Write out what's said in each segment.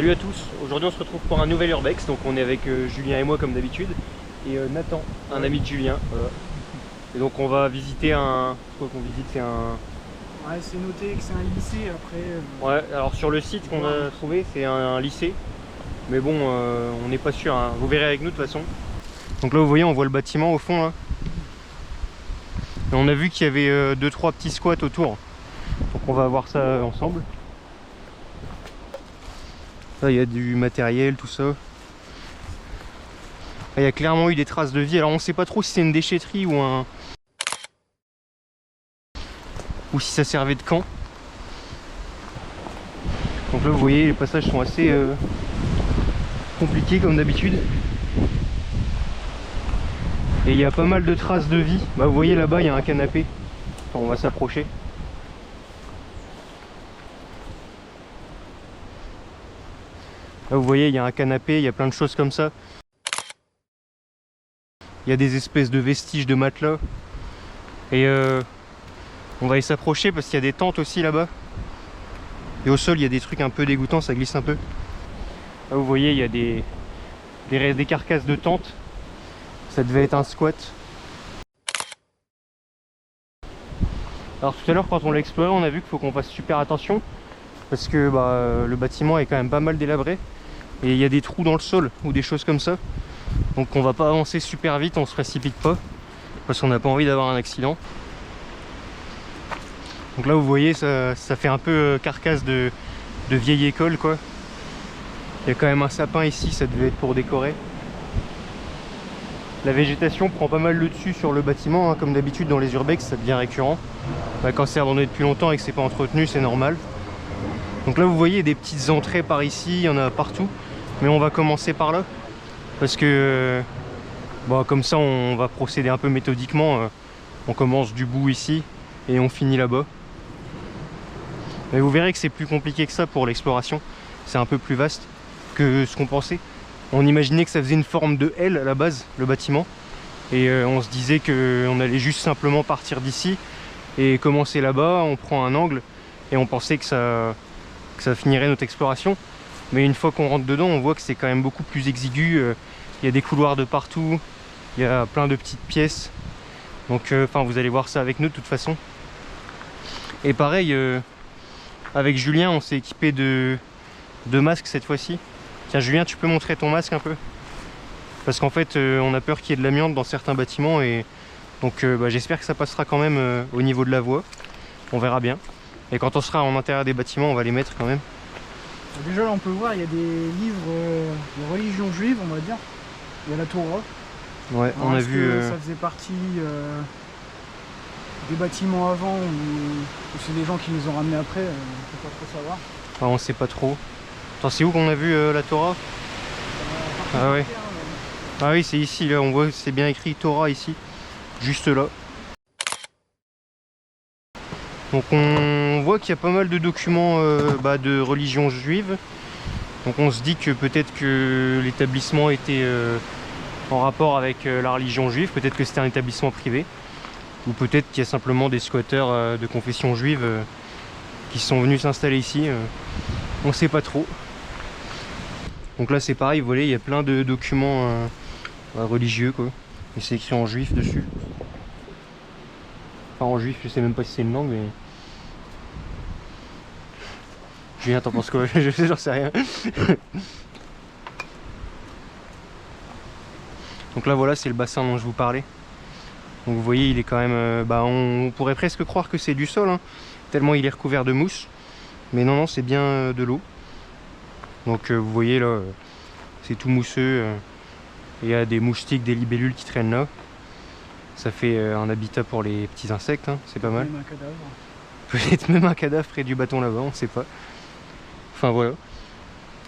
Salut à tous, aujourd'hui on se retrouve pour un nouvel Urbex, donc on est avec Julien et moi comme d'habitude, et Nathan, un ami de Julien, voilà. Et donc on va visiter un... C'est quoi qu'on visite? C'est un... Ouais, c'est noté que c'est un lycée après. Ouais, alors sur le site qu'on a trouvé, c'est un lycée, mais bon, on n'est pas sûr, hein. Vous verrez avec nous de toute façon. Donc là vous voyez, on voit le bâtiment au fond là. Et on a vu qu'il y avait 2-3 petits squats autour, donc on va voir ça ensemble. Là il y a du matériel, tout ça. Là, il y a clairement eu des traces de vie. Alors on sait pas trop si c'est une déchetterie ou un... ou si ça servait de camp. Donc là vous voyez, les passages sont assez compliqués comme d'habitude. Et il y a pas mal de traces de vie. Bah, vous voyez là-bas il y a un canapé. Enfin, on va s'approcher. Là vous voyez il y a un canapé, il y a plein de choses comme ça. Il y a des espèces de vestiges de matelas. Et on va y s'approcher parce qu'il y a des tentes aussi là-bas. Et au sol il y a des trucs un peu dégoûtants, ça glisse un peu. Là vous voyez il y a des carcasses de tentes. Ça devait être un squat. Alors tout à l'heure quand on l'a exploré, on a vu qu'il faut qu'on fasse super attention. Parce que le bâtiment est quand même pas mal délabré. Et il y a des trous dans le sol ou des choses comme ça. Donc on va pas avancer super vite, on se précipite pas. Parce qu'on n'a pas envie d'avoir un accident. Donc là vous voyez ça fait un peu carcasse de vieille école quoi. Il y a quand même un sapin ici, ça devait être pour décorer. La végétation prend pas mal le dessus sur le bâtiment, hein, comme d'habitude dans les urbex ça devient récurrent. Quand c'est abandonné depuis longtemps et que c'est pas entretenu, c'est normal. Donc là vous voyez des petites entrées par ici, il y en a partout. Mais on va commencer par là. Parce que comme ça on va procéder un peu méthodiquement. On commence du bout ici et on finit là-bas. Mais vous verrez que c'est plus compliqué que ça pour l'exploration. C'est un peu plus vaste que ce qu'on pensait. On imaginait que ça faisait une forme de L à la base, le bâtiment. Et on se disait qu'on allait juste simplement partir d'ici et commencer là-bas. On prend un angle et on pensait que ça finirait notre exploration. Mais une fois qu'on rentre dedans, on voit que c'est quand même beaucoup plus exigu. Il y a des couloirs de partout. Il y a plein de petites pièces. Donc vous allez voir ça avec nous de toute façon. Et pareil, avec Julien, on s'est équipé de masques cette fois-ci. Tiens Julien, tu peux montrer ton masque un peu? Parce qu'en fait, on a peur qu'il y ait de l'amiante dans certains bâtiments. Et donc j'espère que ça passera quand même au niveau de la voie. On verra bien. Et quand on sera en intérieur des bâtiments, on va les mettre quand même. Déjà là on peut voir, il y a des livres de religion juive on va dire. Il y a la Torah. Ouais, alors, on a vu... Ça faisait partie des bâtiments avant ou c'est des gens qui les ont ramenés après, on peut pas trop savoir. Ah, on sait pas trop. Attends, c'est où qu'on a vu la Torah? Ah ouais. Ah oui, c'est ici, là, on voit, c'est bien écrit Torah ici. Juste là. Donc on voit qu'il y a pas mal de documents de religion juive. Donc on se dit que peut-être que l'établissement était en rapport avec la religion juive. Peut-être que c'était un établissement privé. Ou peut-être qu'il y a simplement des squatteurs de confession juive qui sont venus s'installer ici. On sait pas trop. Donc là c'est pareil, vous voyez, il y a plein de documents religieux quoi. Et c'est écrit en juif dessus. Enfin en juif, je sais même pas si c'est une langue mais... Julien, t'en penses quoi? J'en sais rien. Donc là voilà, c'est le bassin dont je vous parlais. Donc vous voyez, il est quand même... on pourrait presque croire que c'est du sol, hein, tellement il est recouvert de mousse. Mais non, non, c'est bien de l'eau. Donc vous voyez là, c'est tout mousseux. Il y a des moustiques, des libellules qui traînent là. Ça fait un habitat pour les petits insectes, hein, c'est pas mal. Même un cadavre. Peut-être même un cadavre près du bâton là-bas, on sait pas. Enfin voilà.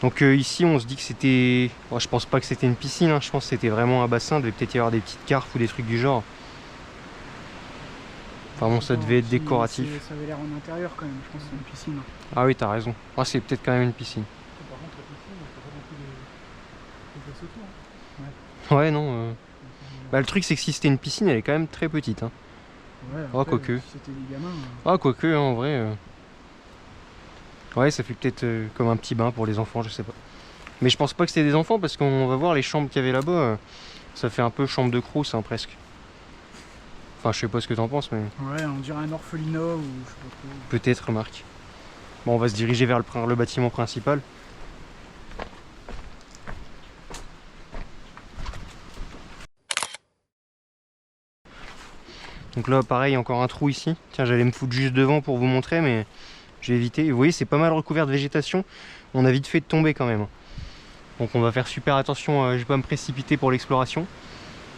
Donc ici on se dit que c'était... Bon, je pense pas que c'était une piscine, hein. Je pense que c'était vraiment un bassin. Il devait peut-être y avoir des petites carpes ou des trucs du genre. Enfin bon, ça devait être décoratif. Ça avait l'air en intérieur quand même, je pense que c'est une piscine. Ah oui, t'as raison. Ah, c'est peut-être quand même une piscine. Par contre la piscine, il n'y a pas beaucoup de place autour. Ouais, non. Le truc c'est que si c'était une piscine, elle est quand même très petite. Hein. Ouais, oh, quoique. Si c'était des gamins... Ah, quoique, hein, en vrai... Ouais, ça fait peut-être comme un petit bain pour les enfants, je sais pas. Mais je pense pas que c'était des enfants parce qu'on va voir les chambres qu'il y avait là-bas. Ça fait un peu chambre de Crous, hein, presque. Enfin, je sais pas ce que t'en penses, mais... Ouais, on dirait un orphelinat ou je sais pas trop. Peut-être, remarque. Bon, on va se diriger vers le bâtiment principal. Donc là, pareil, encore un trou ici. Tiens, j'allais me foutre juste devant pour vous montrer, mais j'ai évité. Vous voyez, c'est pas mal recouvert de végétation. On a vite fait de tomber quand même. Donc on va faire super attention, je vais pas me précipiter pour l'exploration.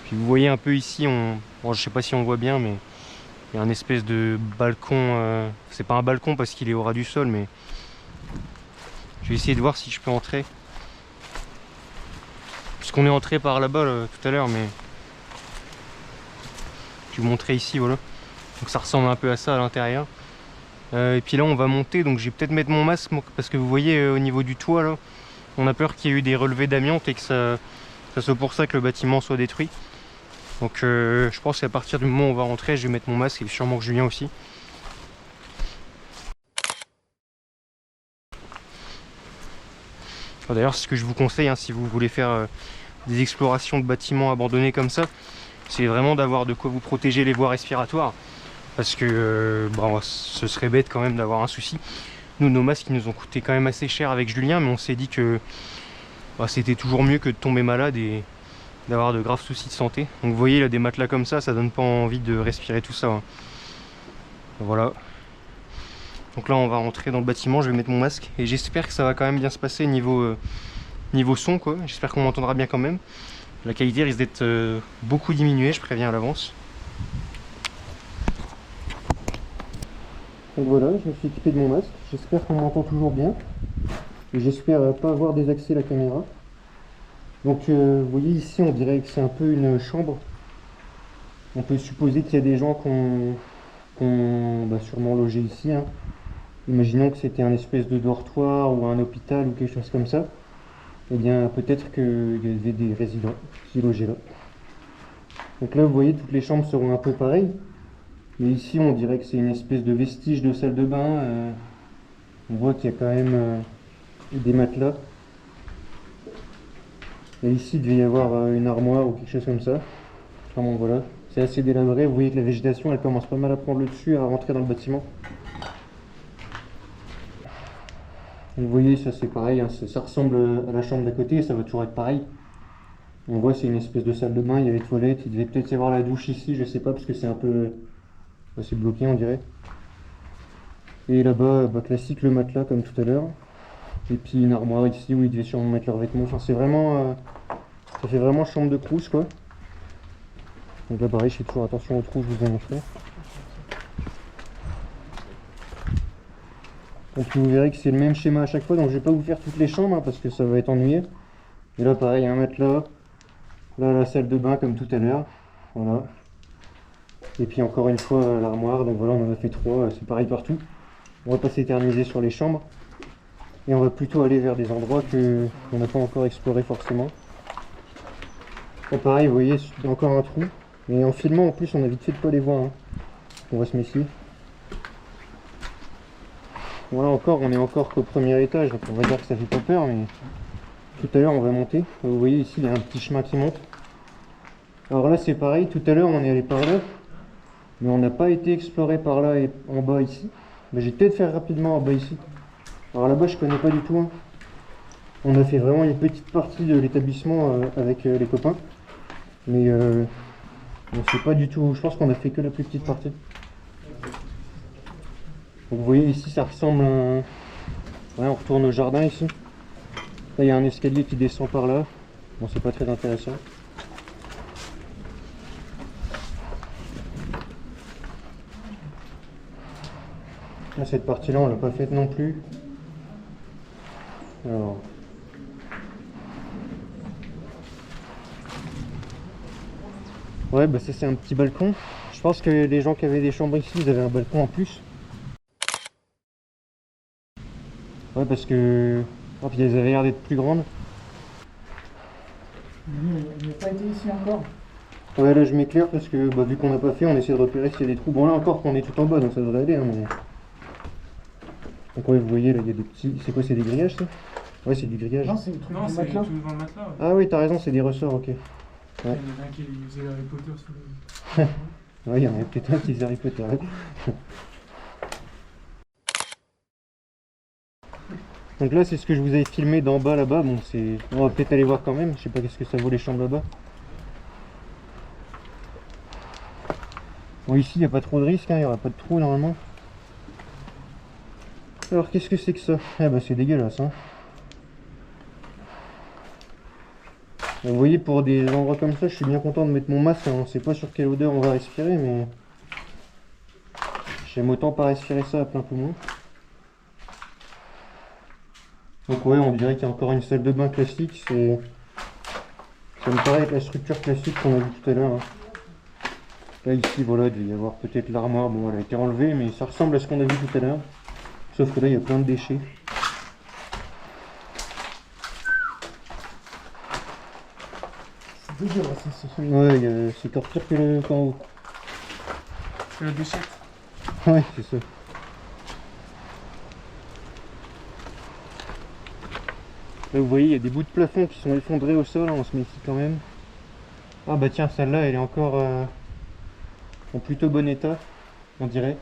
Puis vous voyez un peu ici, bon, je sais pas si on voit bien, mais il y a un espèce de balcon. C'est pas un balcon parce qu'il est au ras du sol, mais je vais essayer de voir si je peux entrer. Puisqu'on est entré par là-bas tout à l'heure, mais je vais vous montrer ici, voilà. Donc ça ressemble un peu à ça à l'intérieur. Et puis là on va monter, donc je vais peut-être mettre mon masque parce que vous voyez au niveau du toit là, on a peur qu'il y ait eu des relevés d'amiante et que ça soit pour ça que le bâtiment soit détruit. Donc je pense qu'à partir du moment où on va rentrer, je vais mettre mon masque et sûrement que Julien aussi. D'ailleurs, ce que je vous conseille, hein, si vous voulez faire des explorations de bâtiments abandonnés comme ça, c'est vraiment d'avoir de quoi vous protéger les voies respiratoires. Parce que bon, ce serait bête quand même d'avoir un souci. Nous, nos masques, ils nous ont coûté quand même assez cher avec Julien, mais on s'est dit que c'était toujours mieux que de tomber malade et d'avoir de graves soucis de santé. Donc vous voyez, là, des matelas comme ça donne pas envie de respirer tout ça. Hein. Voilà. Donc là, on va rentrer dans le bâtiment, je vais mettre mon masque. Et j'espère que ça va quand même bien se passer niveau son, quoi. J'espère qu'on m'entendra bien quand même. La qualité risque d'être beaucoup diminuée, je préviens à l'avance. Donc voilà, je me suis équipé de mon masque. J'espère qu'on m'entend toujours bien. Et j'espère pas avoir désaxé la caméra. Donc vous voyez ici, on dirait que c'est un peu une chambre. On peut supposer qu'il y a des gens qui ont sûrement logé ici. Hein. Imaginons que c'était un espèce de dortoir ou un hôpital ou quelque chose comme ça. Eh bien peut-être qu'il y avait des résidents qui logeaient là. Donc là vous voyez, toutes les chambres seront un peu pareilles. Mais ici on dirait que c'est une espèce de vestige de salle de bain. On voit qu'il y a quand même des matelas. Et ici il devait y avoir une armoire ou quelque chose comme ça. Enfin bon voilà, c'est assez délabré. Vous voyez que la végétation elle commence pas mal à prendre le dessus, à rentrer dans le bâtiment. Vous voyez, ça c'est pareil, hein, ça ressemble à la chambre d'à côté, ça va toujours être pareil. On voit c'est une espèce de salle de bain, il y a les toilettes, il devait peut-être y avoir la douche ici, je sais pas parce que c'est un peu... c'est bloqué on dirait. Et là-bas, classique le matelas comme tout à l'heure. Et puis une armoire ici où ils devaient sûrement mettre leurs vêtements, enfin c'est vraiment... ça fait vraiment chambre de Crous quoi. Donc là pareil, je fais toujours attention aux trous, je vous ai montré. Donc vous verrez que c'est le même schéma à chaque fois, donc je vais pas vous faire toutes les chambres hein, parce que ça va être ennuyé. Et là pareil, un matelas, là la salle de bain comme tout à l'heure, voilà. Et puis encore une fois l'armoire, donc voilà on en a fait 3, c'est pareil partout. On va pas s'éterniser sur les chambres. Et on va plutôt aller vers des endroits qu'on n'a pas encore exploré forcément. Là pareil, vous voyez, il y a encore un trou. Et en filmant en plus on a vite fait de pas les voir. Hein. On va se méfier. Voilà encore, on est encore qu'au premier étage, donc on va dire que ça fait pas peur, mais tout à l'heure on va monter. Vous voyez ici il y a un petit chemin qui monte. Alors là c'est pareil, tout à l'heure on est allé par là, mais on n'a pas été exploré par là et en bas ici. Mais j'ai peut-être faire rapidement en bas ici. Alors là-bas je connais pas du tout. Hein. On a fait vraiment une petite partie de l'établissement avec les copains, mais on sait pas du tout. Je pense qu'on a fait que la plus petite partie. Donc vous voyez ici ça ressemble à un... Ouais, on retourne au jardin ici. Là il y a un escalier qui descend par là. Bon c'est pas très intéressant. Là, cette partie là on l'a pas faite non plus. Alors... ouais bah ça c'est un petit balcon. Je pense que les gens qui avaient des chambres ici ils avaient un balcon en plus. Ouais parce que... oh, puis elles avaient l'air d'être plus grandes. Il n'a pas été ici encore. Ouais là je m'éclaire parce que vu qu'on n'a pas fait on essaie de repérer s'il y a des trous. Bon là encore qu'on est tout en bas donc ça devrait aller hein, mais... Donc ouais, vous voyez, là, il y a des petits... C'est quoi, c'est des grillages, ça? Ouais, c'est du grillage. Non, c'est le truc Non, du c'est matelas. tout devant le matelas. Ouais. Ah oui, t'as raison, c'est des ressorts, ok. Il y en a un qui faisait Harry Potter sous le. Ouais, il y en avait peut-être un qui faisait Harry Potter. Ouais. Donc là, c'est ce que je vous avais filmé d'en bas là-bas. Bon, c'est... On va peut-être aller voir quand même. Je sais pas qu'est-ce que ça vaut les chambres là-bas. Bon, ici, il n'y a pas trop de risques, hein. Il n'y aura pas de trou normalement. Alors, qu'est-ce que c'est que ça? Ah bah, c'est dégueulasse, hein. Vous voyez, pour des endroits comme ça, je suis bien content de mettre mon masque, hein. On sait pas sur quelle odeur on va respirer, mais j'aime autant pas respirer ça à plein poumon. Donc ouais, on dirait qu'il y a encore une salle de bain classique. Ça me paraît être la structure classique qu'on a vue tout à l'heure, hein. Là ici, voilà, il devait y avoir peut-être l'armoire. Bon, elle a été enlevée, mais ça ressemble à ce qu'on a vu tout à l'heure. Sauf que là, il y a plein de déchets. C'est dégueulasse ici. Ouais, c'est encore pire que le qu'en haut. C'est la déchette. Ouais, c'est ça. Là, vous voyez, il y a des bouts de plafond qui sont effondrés au sol, hein, on se méfie quand même. Ah bah tiens, celle-là, elle est encore en plutôt bon état, on dirait.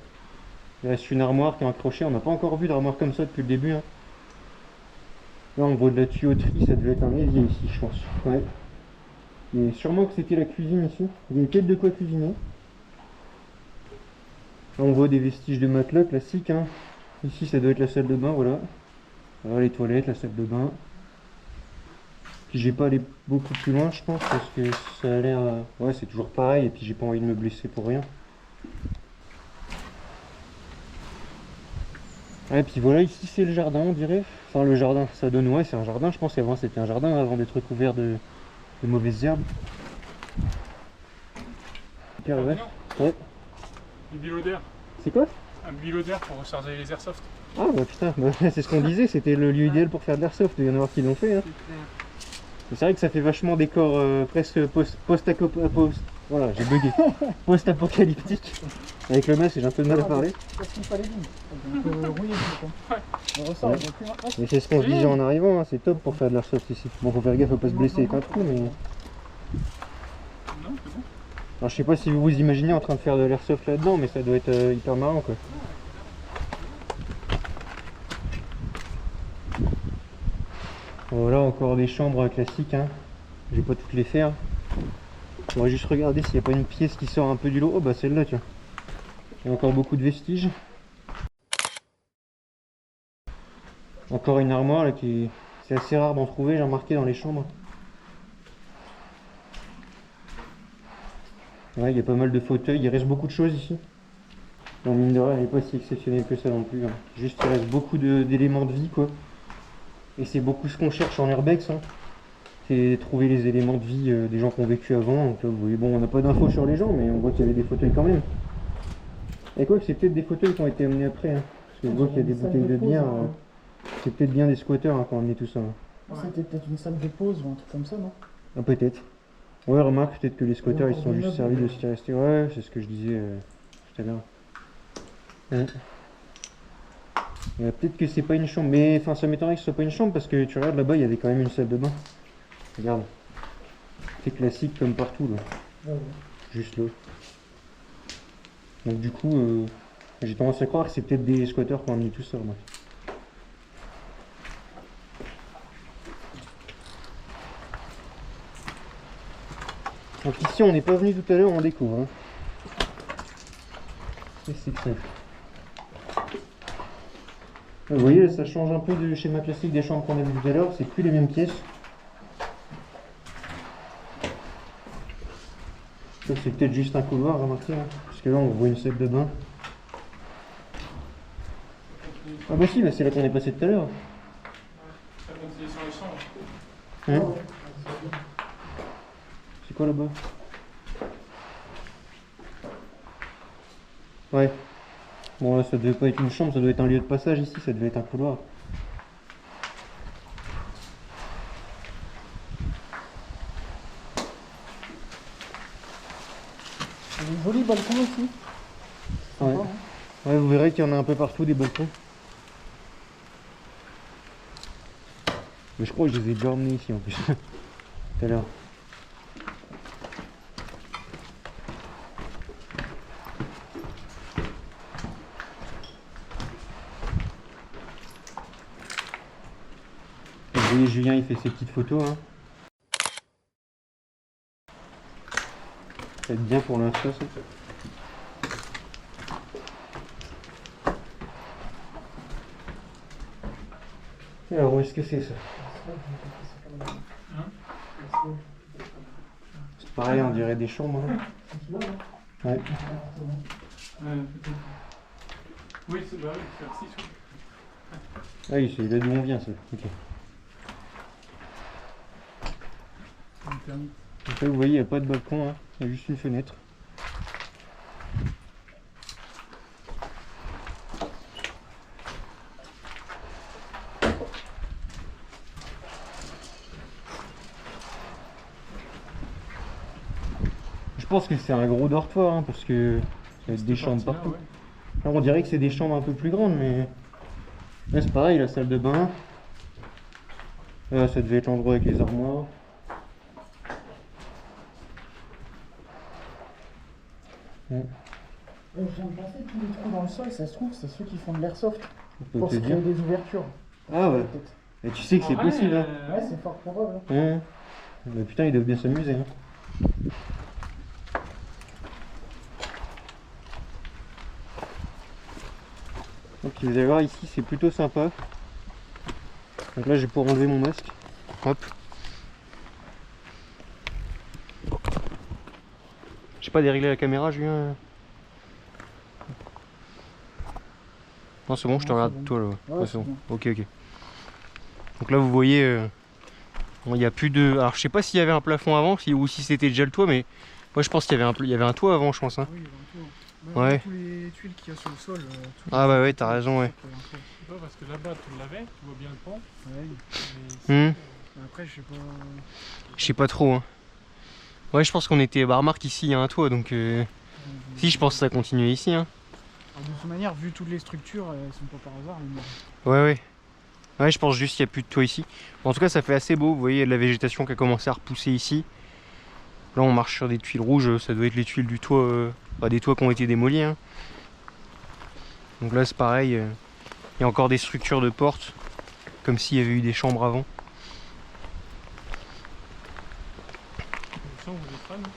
Il reste une armoire qui est accrochée, on n'a pas encore vu d'armoire comme ça depuis le début, hein. Là, on voit de la tuyauterie, ça devait être un évier ici, je pense. Ouais. Et sûrement que c'était la cuisine ici. Il y a peut-être de quoi cuisiner. Là, on voit des vestiges de matelas classiques, hein. Ici, ça doit être la salle de bain, voilà. Voilà les toilettes, la salle de bain. Puis j'ai pas allé beaucoup plus loin, je pense, parce que ça a l'air... Ouais, c'est toujours pareil, et puis j'ai pas envie de me blesser pour rien. Ouais, puis voilà, ici c'est le jardin, on dirait. Enfin, le jardin, ça donne... Ouais, c'est un jardin, je pense qu'avant c'était un jardin, avant d'être recouvert de mauvaises herbes. Hyper vert. Ouais. Du bilodère. C'est quoi? Un bilodère pour recharger les airsoft. Ah bah putain, bah, c'est ce qu'on disait, c'était le lieu idéal pour faire de l'airsoft, il y en a voir qui l'ont fait, hein. C'est vrai que ça fait vachement décor presque voilà, j'ai bugué. Post-apocalyptique. Avec le masque, j'ai un peu de mal à parler. C'est ce qu'il fallait dire. On peut rouiller tout quoi. Le ressort, Ouais. il y a plus un- Mais c'est ce qu'on se disait en arrivant, hein, c'est top pour faire de l'airsoft ici. Bon, faut faire gaffe, faut pas se blesser avec un trou, mais... Non, c'est bon. Alors je sais pas si vous vous imaginez en train de faire de l'airsoft là-dedans, mais ça doit être hyper marrant quoi. Voilà, encore des chambres classiques, hein. Je vais pas toutes les faire. On va juste regarder s'il n'y a pas une pièce qui sort un peu du lot. Oh bah celle-là, tiens. Il y a encore beaucoup de vestiges. Encore une armoire là qui est... C'est assez rare d'en trouver, j'ai remarqué dans les chambres. Ouais, il y a pas mal de fauteuils, il reste beaucoup de choses ici. Bon, mine de rien, elle n'est pas si exceptionnelle que ça non plus, hein. Juste, il reste beaucoup d'éléments de vie, quoi. Et c'est beaucoup ce qu'on cherche en urbex, hein. C'est trouver les éléments de vie des gens qui ont vécu avant. Donc là, vous voyez, bon, on n'a pas d'infos sur les gens, mais on voit qu'il y avait des fauteuils quand même. Et quoi que c'est peut-être des fauteuils qui ont été amenés après, hein. Parce que je vois qu'il y a des bouteilles de bière. C'est peut-être bien des squatteurs qui ont amené tout ça, hein. C'était peut-être une salle de pause ou un truc comme ça, non? Ah, peut-être. Ouais, remarque, peut-être que les squatteurs ils se sont Pour des juste meubles. servis de ce qui restait. Ouais, c'est ce que je disais tout à l'heure. Ouais. Peut-être que c'est pas une chambre, mais enfin ça m'étonnerait que ce soit pas une chambre parce que tu regardes là-bas, il y avait quand même une salle de bain. Regarde. C'est classique comme partout là. Ouais, ouais. Juste là. Donc du coup, j'ai tendance à croire que c'est peut-être des squatteurs qui ont amené tout ça, moi. Donc ici, on n'est pas venu tout à l'heure, on découvre, hein. Qu'est-ce que c'est que ça? Vous voyez, ça change un peu du schéma classique des chambres qu'on a vu tout à l'heure, c'est plus les mêmes pièces. Ça, c'est peut-être juste un couloir, remarquez, hein, parce que là on voit une salle de bain. Ah bah si, bah c'est là qu'on est passé tout à l'heure. Ça continue sur les chambres. Hein? C'est quoi là-bas? Ouais. Bon là ça devait pas être une chambre, ça doit être un lieu de passage ici, ça devait être un couloir. Il y a des jolis balcons ici. Ouais. Sympa, hein. Ouais, vous verrez qu'il y en a un peu partout des balcons. Mais je crois que je les ai déjà emmenés ici en plus. Tout à l'heure. Vous voyez, Julien il fait ses petites photos. Hein. Ça va être bien pour l'insta ça. Alors où est-ce que c'est ça? C'est pareil, on dirait des chambres. Hein. Ouais. Oui, c'est bah oui, c'est assis sur. Ah oui, c'est là d'où on vient ça. Ok. Donc là, vous voyez, il n'y a pas de balcon, hein. Il y a juste une fenêtre. Je pense que c'est un gros dortoir, hein, parce que il y a des chambres partout. Ouais. Alors on dirait que c'est des chambres un peu plus grandes, mais là c'est pareil, la salle de bain. Là ça devait être l'endroit avec les armoires. Ouais. Je viens de penser, tous les trous dans le sol, ça se trouve, c'est ceux qui font de l'airsoft. On peut Pour te se créer dire. des ouvertures. Ah ouais. Peut-être. Et tu sais que c'est possible, hein. Ouais, c'est fort probable. Hein. Ouais. Mais putain, ils doivent bien s'amuser. Hein. Donc vous allez voir ici, c'est plutôt sympa. Donc là, je vais pouvoir enlever mon masque. Hop. Je sais pas dérégler la caméra, Julien. Non, c'est bon, je te Non, regarde c'est bon. toi là. Ouais, c'est bon. bon. Ok, ok. Donc là, vous voyez, bon, il n'y a plus de. Alors, je sais pas s'il y avait un plafond avant ou si c'était déjà le toit, mais moi je pense qu'il y avait il y avait un toit avant, je pense. Hein. Oui, il y a un toit. Ouais. Même tous les tuiles qu'il y a sur le sol. Ah bah ouais, t'as raison, ouais. C'est pas parce que là-bas tu l'avais, tu vois bien le pont. Ouais. Mais Après, je sais pas. Je sais pas trop. Hein. Ouais, je pense qu'on était. Bah, remarque ici, il y a un toit, donc. Si, je pense que ça continue ici. Hein. Alors, de toute manière, vu toutes les structures, elles sont pas par hasard. Ouais, ouais. Ouais, je pense juste qu'il n'y a plus de toit ici. Bon, en tout cas, ça fait assez beau. Vous voyez, il y a de la végétation qui a commencé à repousser ici. Là, on marche sur des tuiles rouges. Ça doit être les tuiles du toit. Bah, des toits qui ont été démolis. Hein. Donc là, c'est pareil. Il y a encore des structures de portes. Comme s'il y avait eu des chambres avant. ça, on des fans.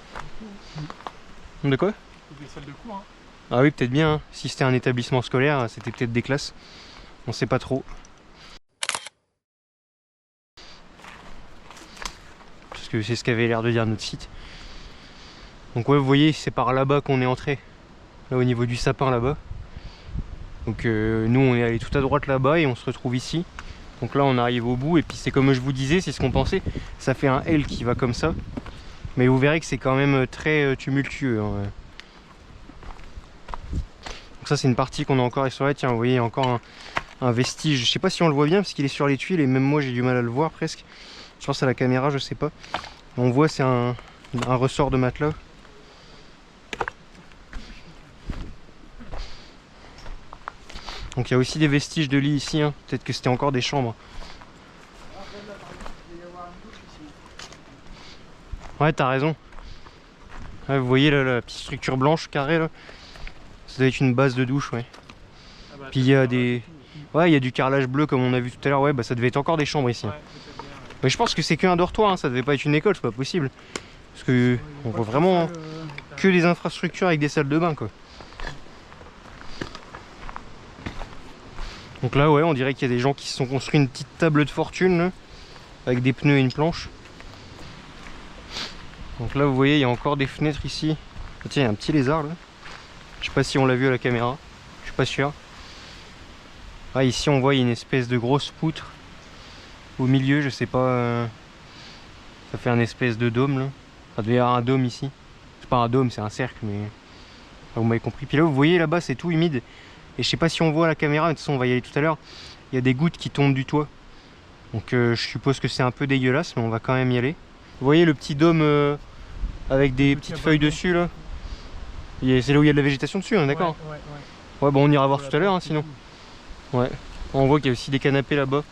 De quoi? Des salles de cours. Hein. Ah oui, peut-être bien. Hein. Si c'était un établissement scolaire, c'était peut-être des classes. On sait pas trop. Parce que c'est ce qu'avait l'air de dire notre site. Donc ouais, vous voyez, c'est par là-bas qu'on est entré. Là, au niveau du sapin, là-bas. Donc nous, on est allé tout à droite là-bas et on se retrouve ici. Donc là, on arrive au bout. Et puis c'est comme je vous disais, c'est ce qu'on pensait. Ça fait un L qui va comme ça. Mais vous verrez que c'est quand même très tumultueux. Hein. Donc ça, c'est une partie qu'on a encore explorée. Tiens, vous voyez, il y a encore un vestige. Je sais pas si on le voit bien parce qu'il est sur les tuiles et même moi, j'ai du mal à le voir presque. Je pense à la caméra, je sais pas. On voit, c'est un ressort de matelas. Donc il y a aussi des vestiges de lit ici. Hein. Peut-être que c'était encore des chambres. Ouais, t'as raison. Ouais, vous voyez là, la petite structure blanche carrée là. Ça doit être une base de douche, ouais. Ah bah, Puis il y a des. Ouais, il y a du carrelage bleu comme on a vu tout à l'heure. Ouais, bah ça devait être encore des chambres ici. Ouais, peut-être bien, ouais. Mais je pense que c'est qu'un dortoir, hein. Ça devait pas être une école, c'est pas possible. Parce que on voit vraiment que des infrastructures avec des salles de bain quoi. Donc là, ouais, on dirait qu'il y a des gens qui se sont construits une petite table de fortune là, avec des pneus et une planche. Donc là, vous voyez, il y a encore des fenêtres ici. Ah, tiens, il y a un petit lézard là. Je sais pas si on l'a vu à la caméra. Je suis pas sûr. Ah, ici, on voit une espèce de grosse poutre au milieu. Je sais pas. Ça fait un espèce de dôme là. Ça devait y avoir un dôme ici. C'est pas un dôme, c'est un cercle, mais enfin, vous m'avez compris. Puis là, vous voyez là-bas, c'est tout humide. Et je sais pas si on voit à la caméra, mais de toute façon, on va y aller tout à l'heure. Il y a des gouttes qui tombent du toit. Donc je suppose que c'est un peu dégueulasse, mais on va quand même y aller. Vous voyez le petit dôme avec des petites feuilles dessus là. C'est là où il y a de la végétation dessus, on est d'accord? Ouais, Ouais, bon, on ira voir tout à l'heure hein, sinon. Ouais. On voit qu'il y a aussi des canapés là-bas.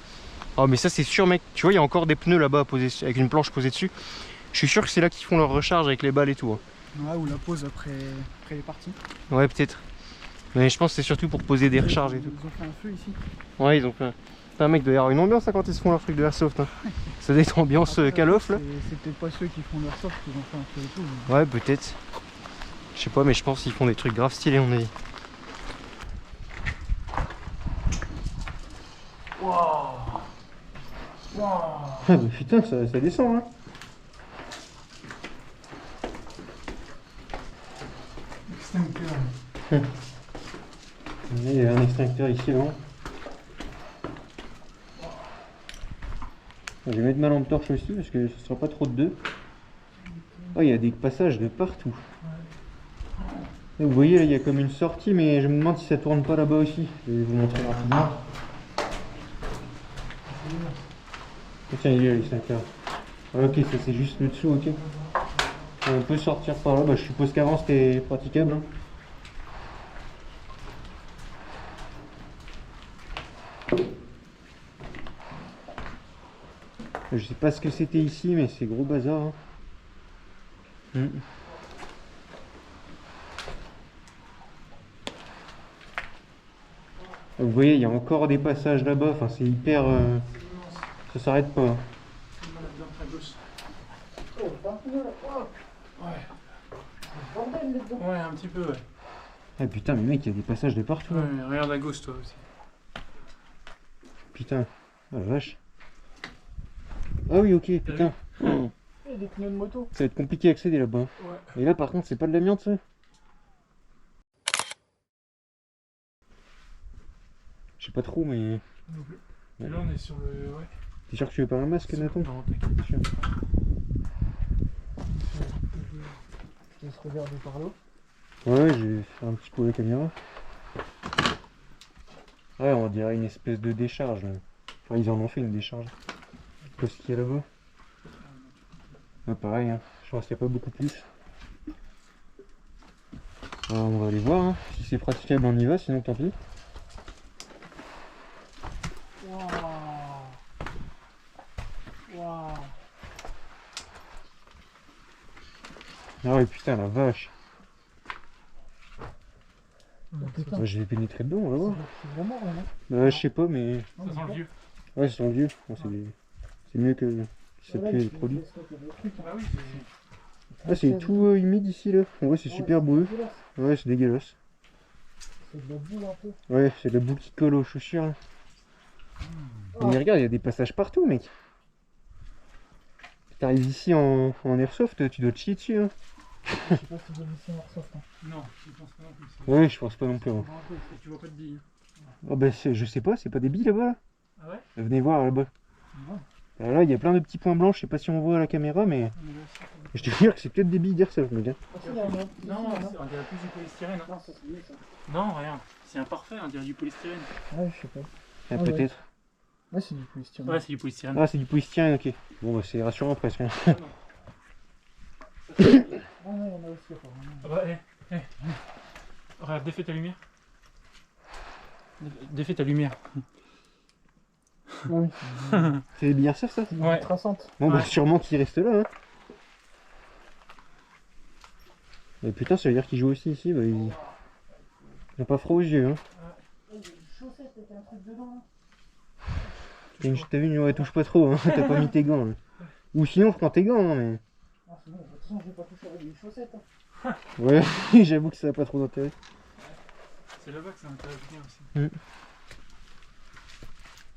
Oh mais ça c'est sûr mec, tu vois il y a encore des pneus là-bas posés avec une planche posée dessus. Je suis sûr que c'est là qu'ils font leur recharge avec les balles et tout. Hein. Ouais, ou la pause après les parties. Ouais peut-être. Mais je pense que c'est surtout pour poser des recharges et tout. Ils ont fait un feu ici. Ouais ils ont fait un... Putain mec, il doit y avoir une ambiance hein, quand ils se font leur truc de airsoft. Hein. Ça doit être ambiance Call of là. C'est peut-être pas ceux qui font leur soft qui ont fait un feu et tout. Mais... Ouais peut-être. Je sais pas mais je pense qu'ils font des trucs grave stylés on est. Waouh. Waouh. Ah bah putain ça descend hein. Extincteur. Il y a un extincteur ici là. Je vais mettre ma lampe torche aussi parce que ce sera pas trop de deux. Oh il y a des passages de partout. Et vous voyez là il y a comme une sortie mais je me demande si ça tourne pas là-bas aussi. Je vais vous montrer rapidement. Oh, tiens il est là l'extincteur. Ah, ok ça c'est juste le dessous ok. On peut sortir par là, bah, je suppose qu'avant c'était praticable. Hein. Je sais pas ce que c'était ici mais c'est gros bazar. Hein. Vous voyez il y a encore des passages là-bas, enfin c'est hyper... ça s'arrête pas. Ouais, un petit peu, ouais. Ah putain mais mec il y a des passages de partout. Ouais, Hein. mais regarde à gauche, toi aussi. Putain, oh la vache. Ah oui ok putain. Oh. Il y a des pneus de moto. Ça va être compliqué à accéder là-bas. Ouais. Et là par contre c'est pas de l'amiante ça. Je sais pas trop mais... Non plus. Et là, on est sur le. Ouais. T'es sûr que tu veux pas un masque Nathan? Non, t'inquiète. Sûr. Je laisse regarder par là. Ouais, je vais faire un petit coup à la caméra. Ouais, on dirait une espèce de décharge. Là. Enfin, ils en ont fait une décharge. Je sais pas ce qu'il y a là-bas. Ah, pareil, hein. Je pense qu'il n'y a pas beaucoup plus. Alors, on va aller voir. Hein. Si c'est praticable, on y va, sinon tant pis. Waouh. Waouh. Ah ouais, putain, la vache. Putain. Bah, je vais pénétrer dedans, on va voir. C'est vraiment rien. Hein. Bah, je sais pas, mais... Ça sent le vieux. Ouais, c'est vieux. Bon, c'est mieux que ça pue les produits. Bah oui, c'est. Ah, c'est tout humide ici, là. Ouais, c'est super beau. Ouais, c'est dégueulasse. C'est de la boue un peu. Ouais, c'est de la boue qui colle aux chaussures. Là. Mais regarde, il y a des passages partout, mec. T'arrives ici en airsoft, tu dois te chier dessus. Hein. Je sais pas si j'ai laissé un airsoft. Hein. Non, je pense pas non plus. Ouais, je pense pas non plus. Hein. Tu vois pas de billes. Oh, bah, je sais pas, c'est pas des billes là-bas là. Ah ouais? Venez voir là-bas. Ouais. Là, il y a plein de petits points blancs, je sais pas si on voit à la caméra, mais je te jure que c'est peut-être des billes d'airsoft, mec. Hein. Ah, si, il y en a. Non, on dirait plus du polystyrène. Hein. Non, ça c'est mieux ça. Non, regarde. C'est imparfait, on dirait du polystyrène. Ouais, je sais pas. Ah, ouais. peut-être. Ouais, c'est du polystyrène. Ouais, c'est du polystyrène. Ah, c'est du polystyrène, ok. Bon, bah, c'est rassurant presque. Hein. Ah ouais, il y en a aussi apparemment. Ah bah, regarde, défais ta lumière. Défais ta lumière. Oui. C'est des billes airsoft ça? Ouais. Traçante. Bon, bah, Ouais. sûrement qu'ils restent là. Hein. Mais putain, ça veut dire qu'ils jouent aussi ici. Bah, ils ont pas froid aux yeux. Hein. Il y a une chaussette avec un truc dedans. T'as vu, ouais, touche pas trop, hein. T'as pas mis tes gants. Hein. Ou sinon, prends tes gants. Hein, mais... Ah, c'est bon, de toute façon, je vais pas toucher avec les chaussettes. Hein. Ouais, j'avoue que ça n'a pas trop d'intérêt. C'est là-bas que ça m'intéresse bien aussi.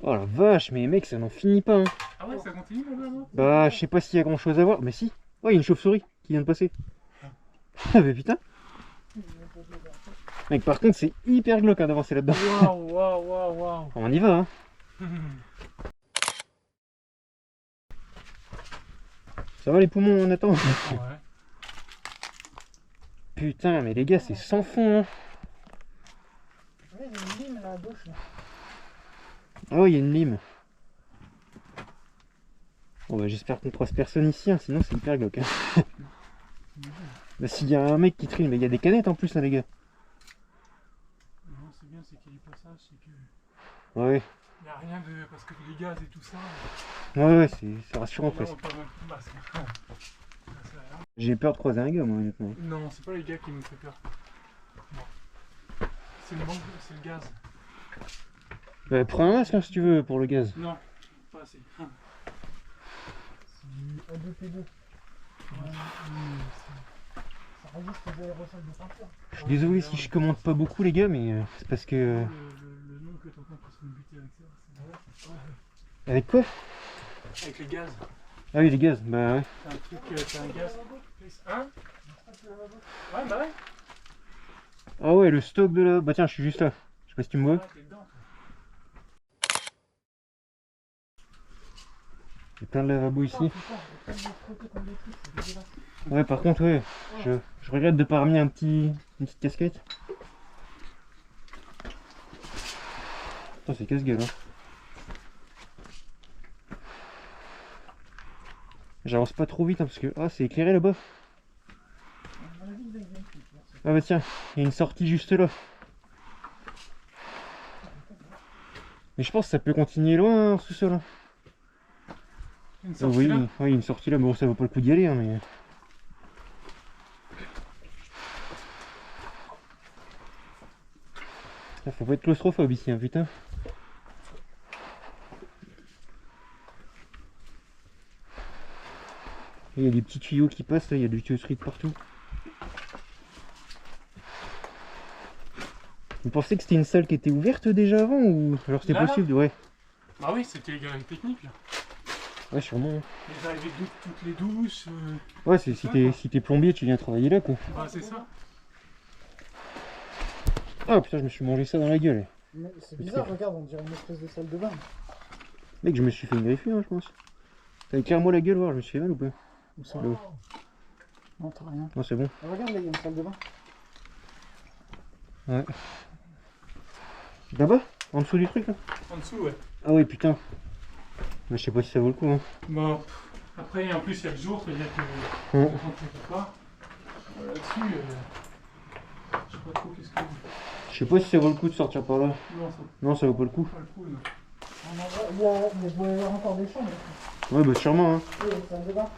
Oh la vache, mais mec, ça n'en finit pas. Hein. Ah ouais, ça continue là-bas, non? Bah, je sais pas s'il y a grand chose à voir. Mais si. Ouais, il y a une chauve-souris qui vient de passer. Ah, mais putain. Mec, par contre, c'est hyper glauque hein, d'avancer là-dedans. Waouh, waouh, waouh, waouh. On y va, hein. Ça va les poumons, on attend. Ouais. Putain, mais les gars, c'est sans fond. Hein. Ouais, il y a une ligne là à gauche. Là. Ah ouais, il y a une lime. Bon bah j'espère qu'on croise personne ici, hein, sinon c'est hyper glauque. Hein. Bah s'il y a un mec qui trille, mais il y a des canettes en plus là les gars. Non, c'est bien, c'est qu'il y a du passage, c'est que. Ouais. Il n'y a rien de. Parce que les gaz et tout ça. Ouais, c'est rassurant Là, on presque. parle même plus de masque. Là, c'est rien. J'ai peur de croiser un gars, moi, honnêtement. Non, c'est pas les gars qui me fait peur. Non. C'est le manque, c'est le gaz. Bah, prends un masque hein, si tu veux pour le gaz. Non, pas assez. C'est du A2P2. Ça résiste aux aérosols de peinture. Je suis désolé si je commande pas beaucoup, les gars, mais c'est parce que. Le nom que t'entends pour se faire buter avec ça, c'est Avec quoi? avec les gaz. Ah oui, les gaz, bah ouais. C'est un truc, c'est un gaz. Hein? Ouais, bah ouais. Ah ouais, le stock de la. Bah tiens, je suis juste là. Je sais pas si tu me vois. Ah, t'es dedans. Il y a plein de lavabo ici. Ouais, par contre, ouais, je regrette de pas ramener une petite casquette. Putain, c'est casse-gueule, hein. J'avance pas trop vite, hein, parce que... Ah, c'est éclairé là-bas. Ah bah tiens, il y a une sortie juste là. Mais je pense que ça peut continuer loin, en sous-sol. Hein. Une Ah sortie oui, là. oui, une sortie là, mais bon, ça vaut pas le coup d'y aller, hein, mais... Ah, faut pas être claustrophobe ici, hein, putain. Il y a des petits tuyaux qui passent, là, il y a du tuyauterie de partout. Vous pensez que c'était une salle qui était ouverte déjà avant ou alors c'était Là, là possible? Ouais, Bah oui, c'était les galeries techniques là. ouais, sûrement. Les arrivées de toutes les douches. Ouais, c'est si t'es plombier, tu viens travailler là, quoi. Bah c'est ça. Ah putain, je me suis mangé ça dans la gueule. Mais c'est bizarre, regarde, on dirait une espèce de salle de bain. Mec, je me suis fait une griffure, hein, je pense. T'as éclairé-moi la gueule, voir, je me suis fait mal ou pas? Où ça? Là-haut. Non, t'as rien. Non, c'est bon. Ah, regarde, là, il y a une salle de bain. Ouais. Là-bas? En dessous du truc, là? En dessous, ouais. Ah ouais, putain. Mais je sais pas si ça vaut le coup, hein. Bon, après en plus il y a le jour, c'est-à-dire que Ouais. quand tu fais pas, là-dessus, je sais pas trop qu'est-ce que. Je sais pas si ça vaut le coup de sortir par là. Non, ça Non, ça vaut pas le coup. vaut pas le coup. Non. Il doit y avoir encore des chambres. Ouais, bah sûrement, hein. Oui, il y a une salle de bain.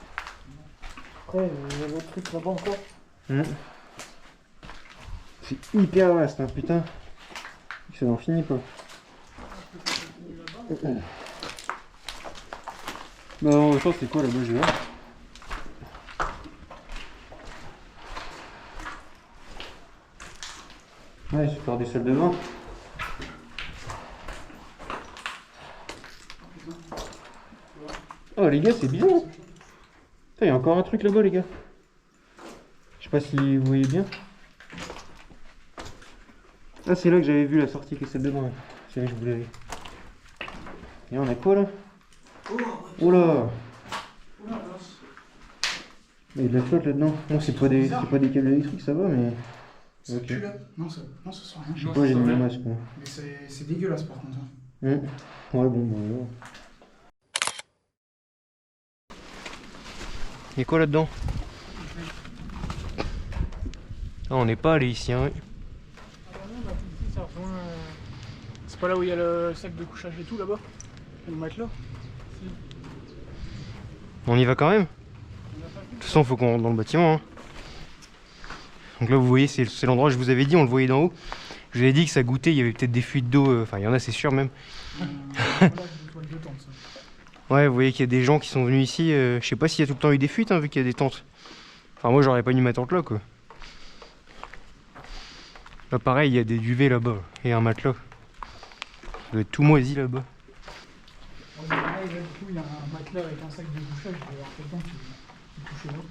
Après, il y a l'autre truc là-bas encore. C'est hyper vaste, hein, putain. Ça n'en finit pas. Bah en même temps, c'est quoi là-bas, je vais voir. Ouais, c'est faire des salles de bain. Oh les gars, c'est bizarre. Putain, il y a encore un truc là-bas, les gars. Je sais pas si vous voyez bien. Ah, c'est là que j'avais vu la sortie qui est celle de bain. C'est là que je voulais aller. Et on a quoi là? Oh là! Il y a de la flotte là-dedans. Bon, c'est pas des câbles électriques, ça va, mais. Ça Ok. pue là? Non, ça sent rien. Je sais pas, j'ai mis mon masque. Moi. Mais c'est dégueulasse par contre. Hein. Ouais, bon, bah alors. Il y a quoi là-dedans? Ah, on n'est pas allé ici, hein. C'est pas là où il y a le sac de couchage et tout là-bas? Le matelas? On y va quand même? De toute façon, faut qu'on rentre dans le bâtiment. Hein. Donc là, vous voyez, c'est l'endroit, je vous avais dit, on le voyait d'en haut. Je vous avais dit que ça goûtait, il y avait peut-être des fuites d'eau. Enfin, il y en a, c'est sûr même. Ouais, vous voyez qu'il y a des gens qui sont venus ici. Je sais pas s'il y a tout le temps eu des fuites, hein, vu qu'il y a des tentes. Enfin, moi, j'aurais pas mis ma tente là, quoi. Là, pareil, il y a des duvets là-bas. Et un matelas. Ça doit être tout moisi là-bas. Du coup, il y a un matelas avec un sac de couchage. Il doit y avoir quelqu'un qui couchait là.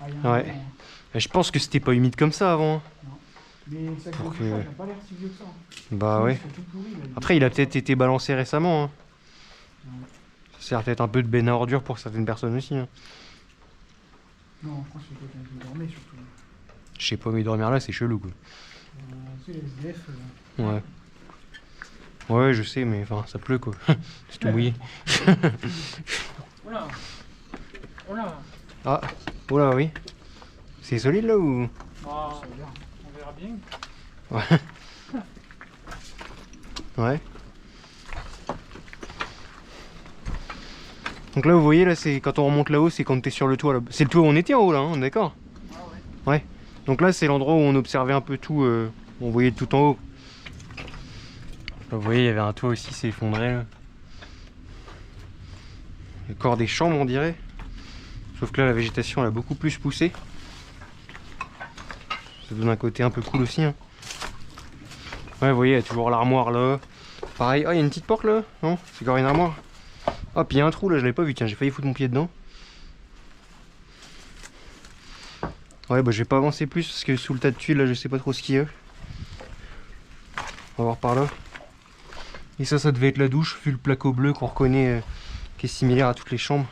Ah, il y a Ouais. un- Je pense que c'était pas humide comme ça avant. Hein. Mais le sac de Pour couchage que- n'a pas l'air si vieux que ça. Hein. Bah ouais. C'est tout pourri, là. Après, il a peut-être été balancé récemment. Hein. Ça sert peut-être un peu de benne à ordures pour certaines personnes aussi. Hein. Non, je pense que c'est quelqu'un qui dormait surtout. Je sais pas, mais dormir là, c'est chelou, quoi. Tu sais, les SDF. Ouais. Ouais, je sais, mais enfin, ça pleut, quoi. C'est tout mouillé. Voilà. Voilà. Ah, oh là, oui. C'est solide là ou? Ah, on verra bien. Ouais. Ouais. Donc là vous voyez, là c'est quand on remonte là-haut, c'est quand t'es sur le toit là. C'est le toit où on était en haut là, hein, d'accord? Ah ouais. Ouais. Donc là c'est l'endroit où on observait un peu tout, on voyait tout en haut. Là, vous voyez, il y avait un toit aussi, c'est effondré là. Le corps des chambres on dirait. Sauf que là la végétation elle a beaucoup plus poussé. Ça donne un côté un peu cool aussi. Hein. Ouais, vous voyez, il y a toujours l'armoire là. Pareil, ah il y a une petite porte là? Non, c'est encore une armoire. Ah puis il y a un trou là, je l'avais pas vu, tiens, j'ai failli foutre mon pied dedans. Ouais bah je vais pas avancer plus parce que sous le tas de tuiles là je sais pas trop ce qu'il y a. On va voir par là. Et ça devait être la douche vu le placo bleu qu'on reconnaît qui est similaire à toutes les chambres.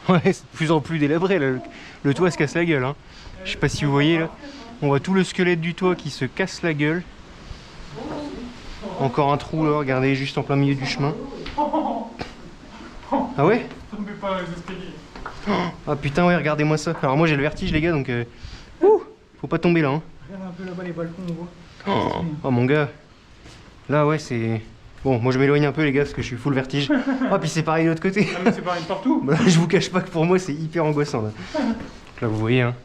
Ouais c'est de plus en plus délabré là. Le toit se casse la gueule hein. Je sais pas si vous voyez là. On voit tout le squelette du toit qui se casse la gueule. Encore un trou là, regardez juste en plein milieu du chemin. Ah ouais? Tombez pas dans les escaliers. Ah putain ouais regardez-moi ça. Alors moi j'ai le vertige les gars donc faut pas tomber là hein. Regarde un peu là-bas les balcons on voit. Oh mon gars. Là ouais c'est... Bon moi je m'éloigne un peu les gars parce que je suis full vertige. Ah puis c'est pareil de l'autre côté. Ah mais c'est pareil partout. Bah, je vous cache pas que pour moi c'est hyper angoissant là. Là vous voyez hein.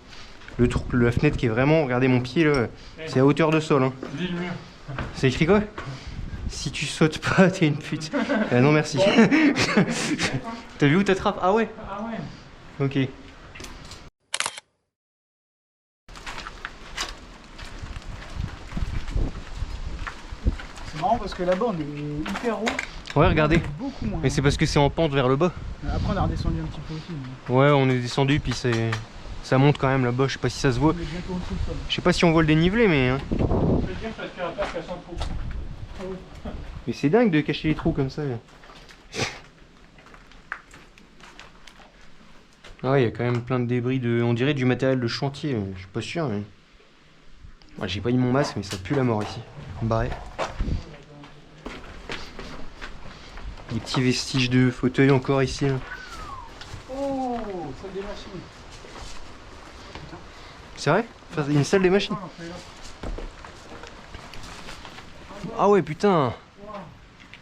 Le trou, la fenêtre qui est vraiment, regardez mon pied là, c'est à hauteur de sol hein. Dis le mur. C'est écrit quoi? Si tu sautes pas t'es une pute. Non merci. T'as vu où t'attrapes? Ah ouais. Ah ouais. Ok. C'est marrant parce que là-bas on est hyper haut. Ouais regardez. Beaucoup moins. Mais c'est parce que c'est en pente vers le bas. Après on a redescendu un petit peu aussi. Mais... Ouais on est descendu puis ça monte quand même là-bas, je sais pas si ça se voit. On est bientôt en dessous de sol. Je sais pas si on voit le dénivelé mais... Hein. Je veux dire que l'aspirateur cache un trou. Ah ouais. Mais c'est dingue de cacher les trous comme ça. Ah ouais, il y a quand même plein de débris de... On dirait du matériel de chantier, je suis pas sûr mais... Ouais, j'ai pas mis mon masque mais ça pue la mort ici. Barré. Des petits vestiges de fauteuils encore ici. Là. Oh, salle des machines. C'est vrai? Enfin, une salle des machines. Ah ouais putain.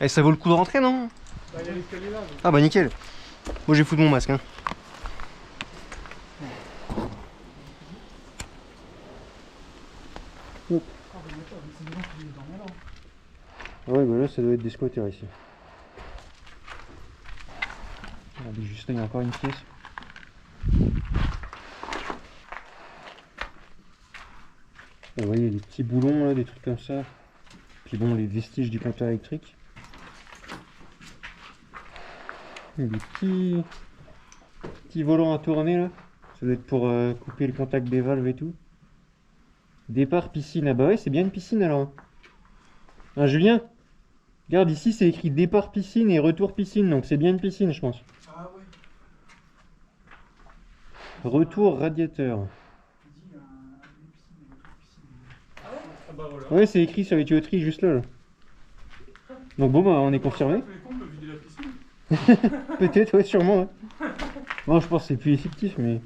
Eh, ça vaut le coup de rentrer non? Bah, il y a l'escalier là. Ah bah nickel. Moi je vais foutre mon masque hein. Oh. Ah ouais bah là ça doit être des squatters ici. Regardez juste là il y a encore une pièce. Vous voyez des petits boulons là, des trucs comme ça. Puis bon les vestiges du compteur électrique. Des petits volants à tourner là. Ça doit être pour couper le contact des valves et tout. Départ piscine. Ah bah ouais c'est bien une piscine alors. Ah Julien, regarde ici c'est écrit départ piscine et retour piscine. Donc c'est bien une piscine je pense. Ah ouais. Retour radiateur. Ah bah voilà. Ouais c'est écrit sur les tuyauteries juste là. Donc bon bah on est confirmé. Tous les cons peuvent vider la piscine. Peut-être ouais sûrement. Ouais. Bon je pense que c'est plus effectif mais...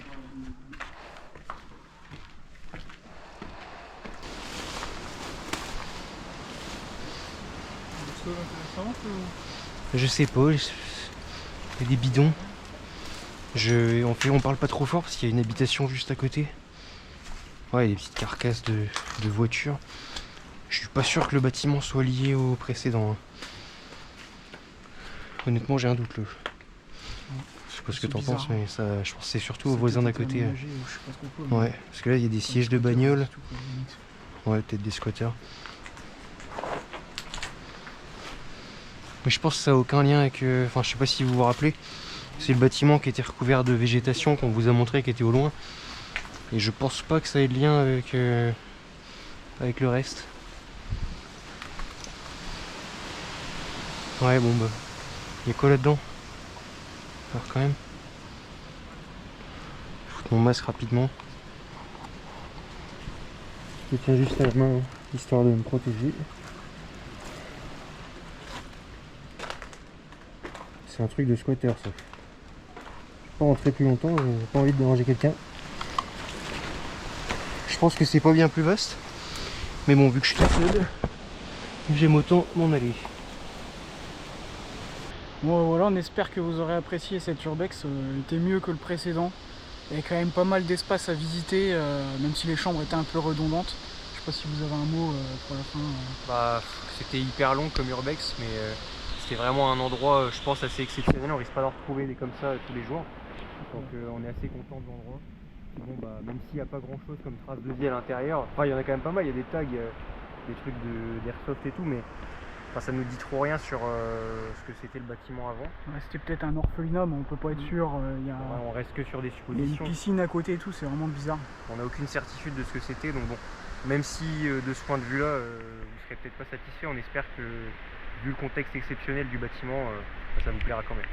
C'est intéressant ou... Je sais pas, il y a des bidons. On parle pas trop fort parce qu'il y a une habitation juste à côté. Ouais, des petites carcasses de voitures. Je suis pas sûr que le bâtiment soit lié au précédent. Hein. Honnêtement, j'ai un doute là. Je sais pas ce que t'en penses, mais ça, je pense que c'est surtout aux voisins d'à côté. Ouais, parce que là, il y a des sièges de bagnole. Ouais, peut-être des squatters. Mais je pense que ça n'a aucun lien avec... Enfin, je sais pas si vous vous rappelez. C'est le bâtiment qui était recouvert de végétation qu'on vous a montré, qui était au loin. Et je pense pas que ça ait de lien avec, avec le reste. Ouais, bon bah... Il y a quoi là-dedans? Alors quand même... Je vais foutre mon masque rapidement. Je le tiens juste à la main, hein, histoire de me protéger. C'est un truc de squatter ça. Je vais pas rentrer plus longtemps, j'ai pas envie de déranger quelqu'un. Je pense que c'est pas bien plus vaste. Mais bon, vu que je suis tout seul, j'aime autant m'en aller. Bon voilà, on espère que vous aurez apprécié cet urbex, était mieux que le précédent. Il y avait quand même pas mal d'espace à visiter, même si les chambres étaient un peu redondantes. Je sais pas si vous avez un mot pour la fin. Bah, c'était hyper long comme urbex, mais c'était vraiment un endroit, je pense, assez exceptionnel. On risque pas d'en retrouver des comme ça tous les jours. Donc on est assez content de l'endroit. Bon, bah, même s'il n'y a pas grand chose comme trace de vie à l'intérieur, enfin il y en a quand même pas mal, il y a des tags, des trucs d'airsoft et tout, mais enfin, ça nous dit trop rien sur ce que c'était le bâtiment avant. Ouais, c'était peut-être un orphelinat, mais on peut pas être sûr. Il y a On reste que sur des une suppositions. piscine à côté et tout, c'est vraiment bizarre. On n'a aucune certitude de ce que c'était, donc bon, même si de ce point de vue-là, vous serez peut-être pas satisfait, on espère que vu le contexte exceptionnel du bâtiment, ça vous plaira quand même.